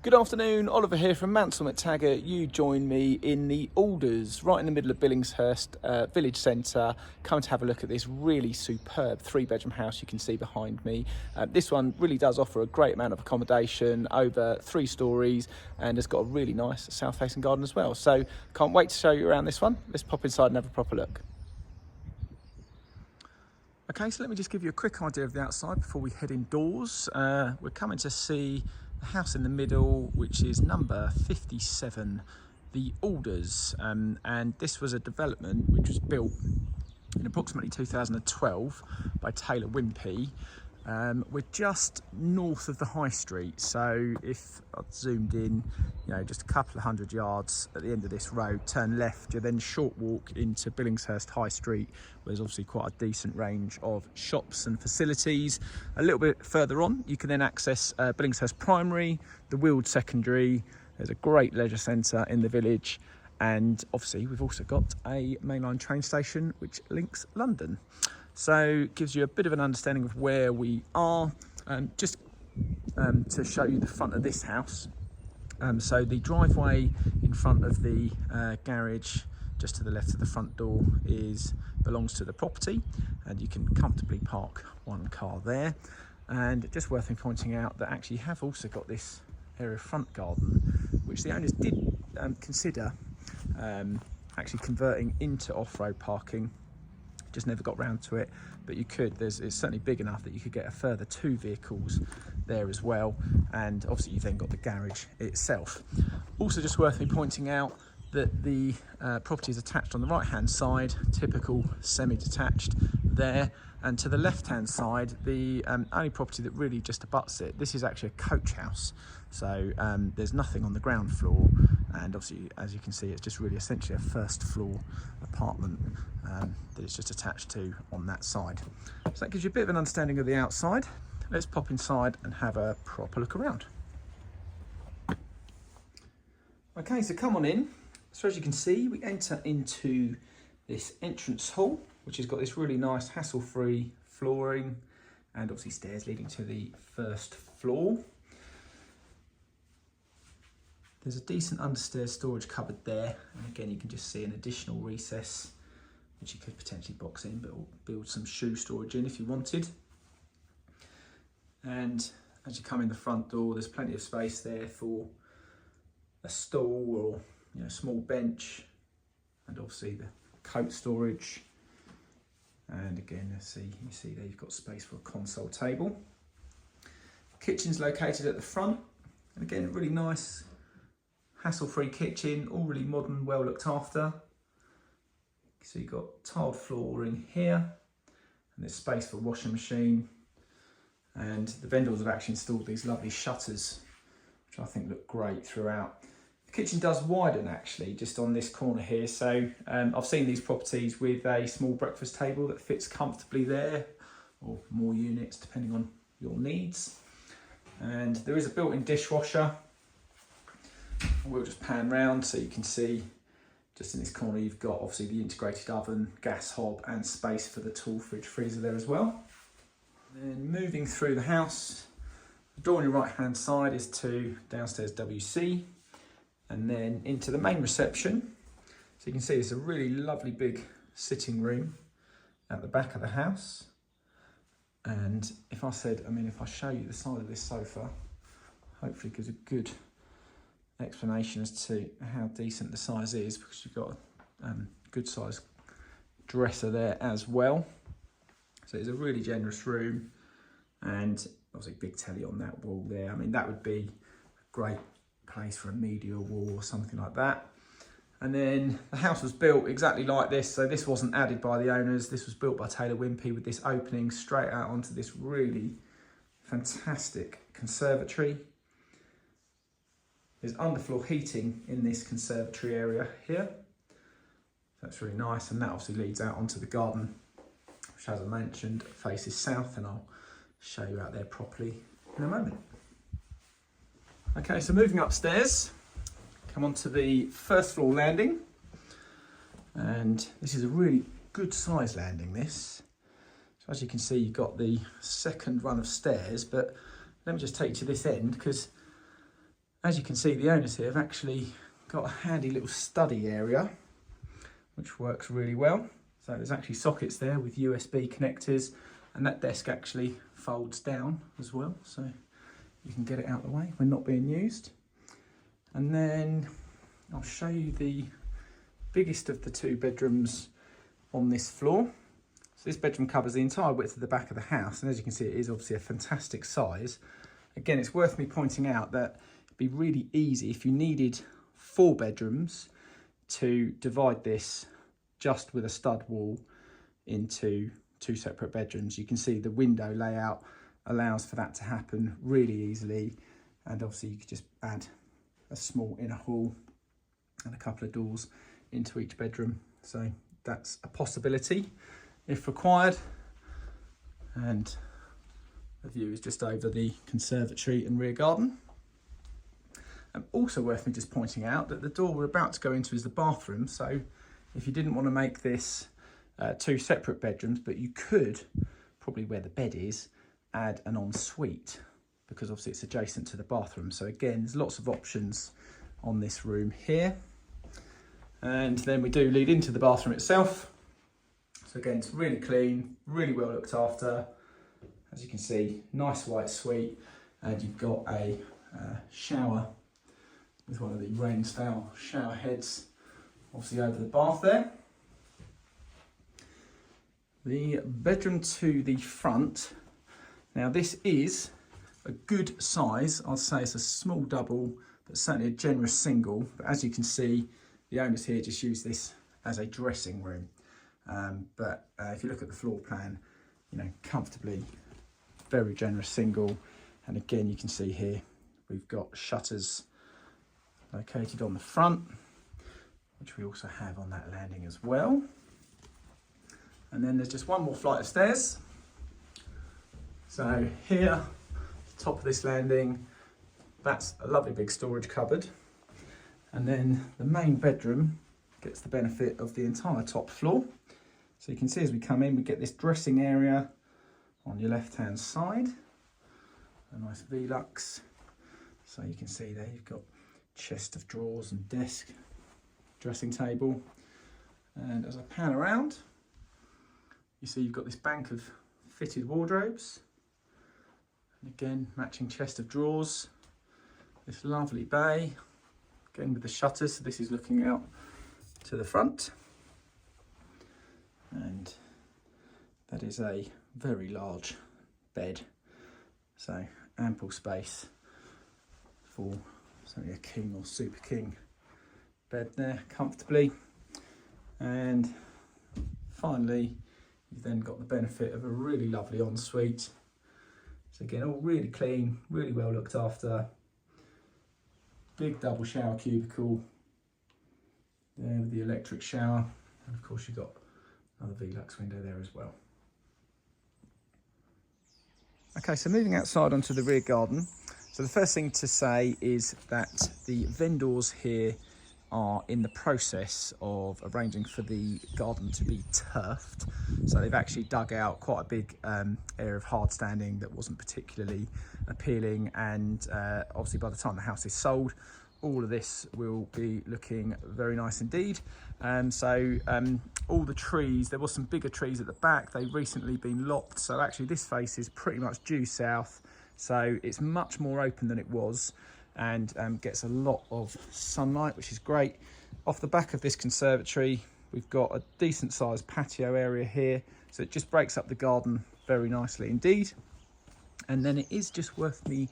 Good afternoon, Oliver here from Mansell McTAGGART. You join me in the Alders, right in the middle of Billingshurst village centre. Come to have a look at this really superb 3-bedroom house you can see behind me. This one really does offer a great amount of accommodation, over 3 stories, and has got a really nice south-facing garden as well. So can't wait to show you around this one. Let's pop inside and have a proper look. Okay, so let me just give you a quick idea of the outside before we head indoors. We're coming to see the house in the middle, which is number 57, the Alders, and this was a development which was built in approximately 2012 by Taylor Wimpey. We're just north of the high street, so if I've zoomed in, you know, just a couple of 100 yards at the end of this road, turn left, you're then short walk into Billingshurst High Street, where there's obviously quite a decent range of shops and facilities. A little bit further on, you can then access Billingshurst Primary, the Weald Secondary. There's a great leisure centre in the village, and obviously we've also got a mainline train station which links London. So it gives you a bit of an understanding of where we are. Just to show you the front of this house. So the driveway in front of the garage, just to the left of the front door, belongs to the property, and you can comfortably park one car there. And just worth me pointing out that actually you have also got this area front garden, which the owners did consider actually converting into off-road parking. Just never got round to it, but you could. It's certainly big enough that you could get a further 2 vehicles there as well, and obviously you've then got the garage itself. Also just worth me pointing out that the property is attached on the right hand side, typical semi-detached there, and to the left hand side, the only property that really just abuts it, this is actually a coach house, so there's nothing on the ground floor, and obviously as you can see it's just really essentially a first floor apartment that it's just attached to on that side. So that gives you a bit of an understanding of the outside. Let's pop inside and have a proper look around. Okay, so come on in. So as you can see, we enter into this entrance hall, which has got this really nice hassle-free flooring and obviously stairs leading to the first floor. There's a decent understairs storage cupboard there, and again you can just see an additional recess which you could potentially box in, but build some shoe storage in if you wanted. And as you come in the front door, there's plenty of space there for a stool or, you know, small bench, and obviously the coat storage. And again, you see there you've got space for a console table. Kitchen's located at the front, and again, really nice, hassle-free kitchen, all really modern, well looked after. So you've got tiled flooring here, and there's space for a washing machine. And the vendors have actually installed these lovely shutters, which I think look great throughout. The kitchen does widen actually, just on this corner here. So I've seen these properties with a small breakfast table that fits comfortably there, or more units depending on your needs. And there is a built-in dishwasher. We'll just pan round so you can see just in this corner you've got obviously the integrated oven, gas hob, and space for the tall fridge freezer there as well. Then moving through the house, the door on your right hand side is to downstairs WC, and then into the main reception. So you can see it's a really lovely big sitting room at the back of the house. And if I show you the side of this sofa, hopefully gives a good explanation as to how decent the size is, because you've got a good size dresser there as well. So it's a really generous room, and obviously big telly on that wall there. I mean, that would be a great place for a media wall or something like that. And then the house was built exactly like this, so this wasn't added by the owners. This was built by Taylor Wimpey with this opening straight out onto this really fantastic conservatory. There's underfloor heating in this conservatory area here. That's really nice, and that obviously leads out onto the garden, which, as I mentioned, faces south, and I'll show you out there properly in a moment. Okay, so moving upstairs, come on to the first floor landing, and this is a really good size landing, this. So as you can see, you've got the second run of stairs, but let me just take you to this end, because As you can see, the owners here have actually got a handy little study area, which works really well. So there's actually sockets there with USB connectors, and that desk actually folds down as well, so you can get it out of the way when not being used. And then I'll show you the biggest of the 2 bedrooms on this floor. So this bedroom covers the entire width of the back of the house, and as you can see, it is obviously a fantastic size. Again, it's worth me pointing out that it'd be really easy if you needed 4 bedrooms to divide this just with a stud wall into 2 separate bedrooms. You can see the window layout allows for that to happen really easily, and obviously you could just add a small inner hall and a couple of doors into each bedroom. So that's a possibility if required. And the view is just over the conservatory and rear garden. Also worth me just pointing out that the door we're about to go into is the bathroom. So if you didn't want to make this 2 separate bedrooms, but you could, probably where the bed is, add an ensuite, because obviously it's adjacent to the bathroom. So again, there's lots of options on this room here. And then we do lead into the bathroom itself. So again, it's really clean, really well looked after. As you can see, nice white suite, and you've got a shower with one of the rain style shower heads, obviously over the bath there. The bedroom to the front. Now this is a good size. I'd say it's a small double, but certainly a generous single. But as you can see, the owners here just use this as a dressing room. But if you look at the floor plan, you know, comfortably, very generous single. And again, you can see here, we've got shutters located on the front, which we also have on that landing as well. And then there's just one more flight of stairs. So here, top of this landing, that's a lovely big storage cupboard. And then the main bedroom gets the benefit of the entire top floor. So you can see as we come in, we get this dressing area on your left-hand side. A nice Velux. So you can see there you've got chest of drawers and desk, dressing table. And as I pan around, you see you've got this bank of fitted wardrobes. And again, matching chest of drawers. This lovely bay, again with the shutters, so this is looking out to the front. And that is a very large bed, so ample space for certainly a king or super king bed there comfortably. And finally, you've then got the benefit of a really lovely ensuite. So again, all really clean, really well looked after. Big double shower cubicle there with the electric shower, and of course you've got another Velux window there as well. Okay, so moving outside onto the rear garden. So the first thing to say is that the vendors here are in the process of arranging for the garden to be turfed. So they've actually dug out quite a big area of hard standing that wasn't particularly appealing, and obviously by the time the house is sold, all of this will be looking very nice indeed. All the trees, there was some bigger trees at the back, they've recently been lopped, so actually this face is pretty much due south, so it's much more open than it was, and gets a lot of sunlight, which is great. Off the back of this conservatory, we've got a decent sized patio area here, so it just breaks up the garden very nicely indeed. And then it is just worth me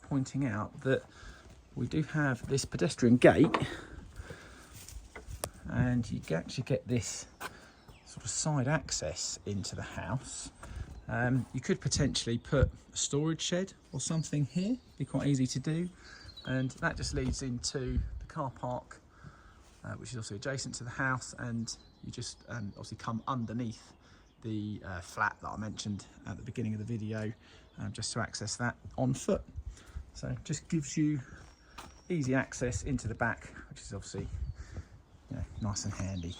pointing out that we do have this pedestrian gate, and you actually get this sort of side access into the house. You could potentially put a storage shed or something here, be quite easy to do, and that just leads into the car park, which is also adjacent to the house, and you just obviously come underneath the flat that I mentioned at the beginning of the video, just to access that on foot. So it just gives you easy access into the back, which is obviously, you know, nice and handy.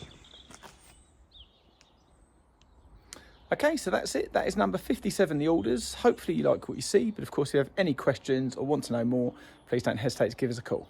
Okay, so that's it. That is number 57, the Alders. Hopefully you like what you see, but of course if you have any questions or want to know more, please don't hesitate to give us a call.